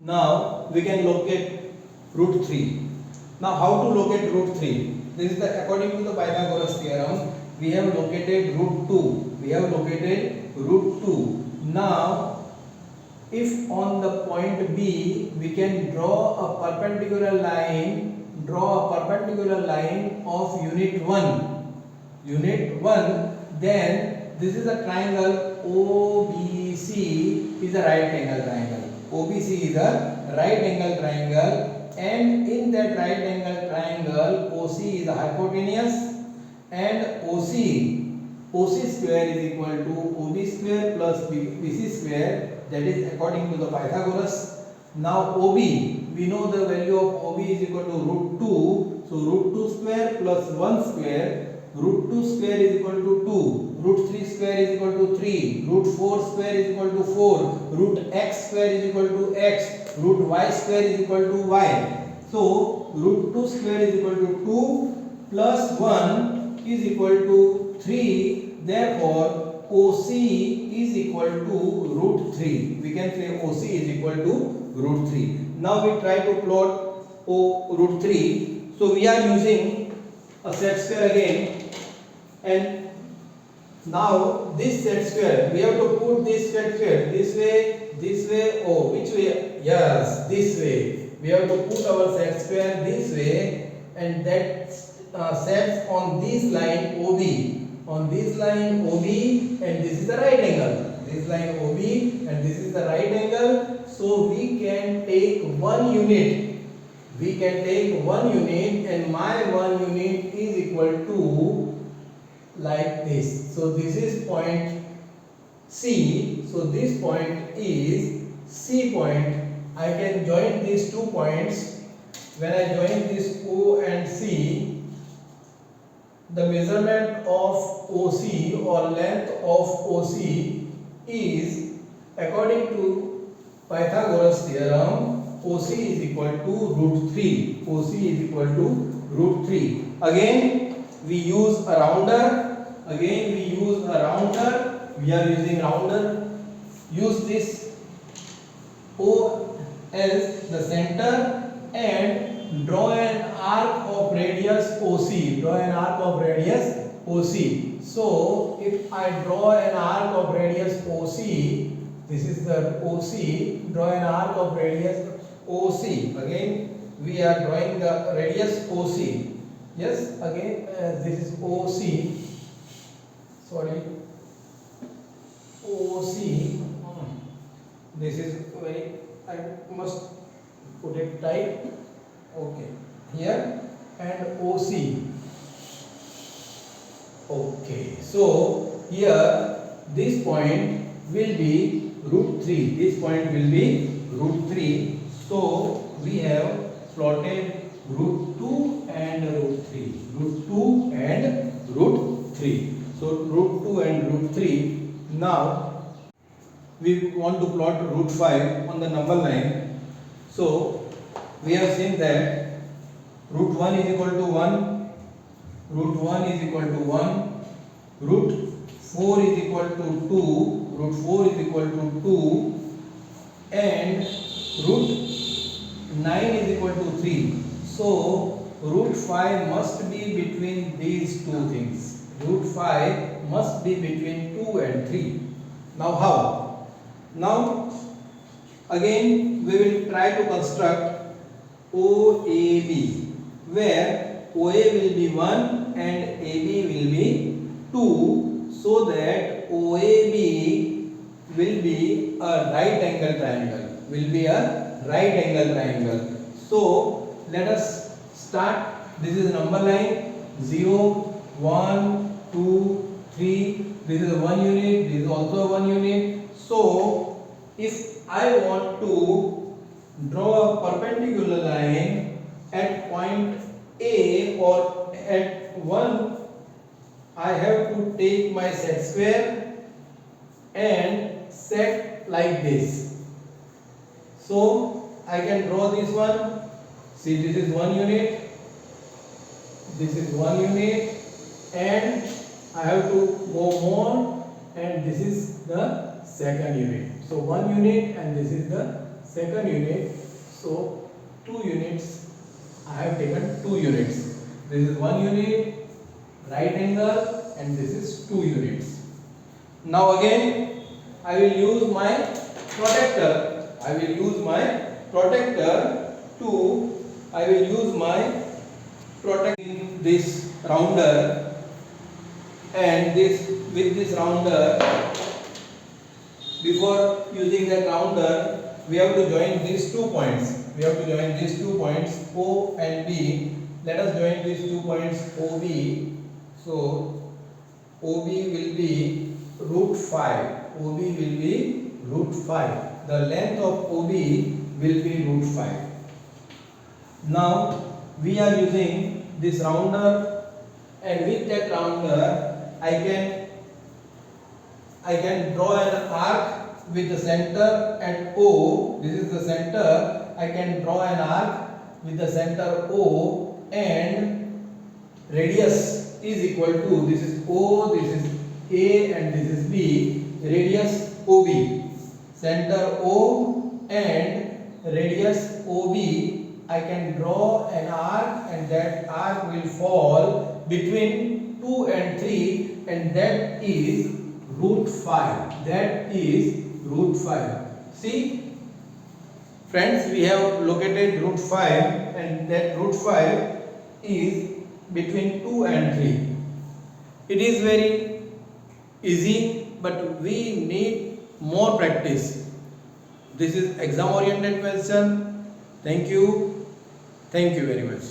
Now we can locate root 3. Now how to locate root 3? This is the according to the Pythagoras theorem. We have located root 2. We have located root 2. Now if on the point B we can draw a perpendicular line of unit 1, then this is a triangle OBC is a right angle triangle. OBC is a right angle triangle, and in that right angle triangle OC is a hypotenuse, and OC square is equal to OB square plus BC square, that is according to the Pythagoras. Now OB, we know the value of OB is equal to root 2, so root 2 square plus 1 square, root 2 square is equal to 2, root 3 square is equal to 3, root 4 square is equal to 4, root x square is equal to x, root y square is equal to y. So root 2 square is equal to 2 plus 1 is equal to 3, therefore OC is equal to root 3. We can say OC is equal to root 3. Now we try to plot root 3. So we are using a set square again, and now this set square, we have to put this set square this way, oh, which way? Yes, this way. We have to put our set square this way, and that sets on this line OB. On this line OB, and this is the right angle. This line OB and this is the right angle. So we can take one unit. We can take one unit, and my one unit is equal to like this. So this is point C. So this point is C point. I can join these 2 points. When I join this O and C, the measurement of OC or length of OC is, according to Pythagoras theorem, OC is equal to root 3. OC is equal to root 3. Again we use a rounder. We are using rounder. Use this O as the center and draw an arc of radius OC. So if I draw an arc of radius OC, this is the OC, draw an arc of radius OC. Again we are drawing the radius OC. Yes, again this is OC. Sorry, OC. This is very, I must put it tight. Okay, here and OC. Okay, so here this point will be root 3. This point will be root 3. So we have plotted root 2 and root 3. Root 2 and root 3. So root 2 and root 3. Now we want to plot root 5 on the number line. So we have seen that root 1 is equal to 1, root 1 is equal to 1, root 4 is equal to 2, root 4 is equal to 2, and root 9 is equal to 3. So root 5 must be between these two things. Root 5 must be between 2 and 3. Now how? Now again we will try to construct OAB, where OA will be 1 and AB will be 2, so that OAB will be a right angle triangle. So let us start. This is number line 0, 1, 2, 3. This is 1 unit. This is also 1 unit. So if I want to draw a perpendicular line at point A or at 1, I have to take my set square and set like this. So I can draw this one. See, this is 1 unit, this is 1 unit, and I have to go more, and this is the second unit. So 1 unit and this is the second unit. So 2 units, I have taken 2 units. This is 1 unit, right angle, and this is 2 units. Now again I will use my protector. I will use my protector to protecting this rounder, and this with this rounder, before using that rounder we have to join these 2 points. We have to join these 2 points O and B. Let us join these 2 points OB. So OB will be root 5. OB will be root 5. The length of OB will be root 5. Now we are using this rounder, and with that rounder I can draw an arc with the center at O. This is the center. I can draw an arc with the center O, and radius is equal to, this is O, this is A, and this is B. Radius OB. Center O and radius OB. I can draw an arc, and that arc will fall between 2 and 3, and that is root 5. That is root 5. See friends, we have located root 5, and that root 5 is between 2 and 3. It is very easy, but we need more practice. This is exam oriented question. Thank you very much.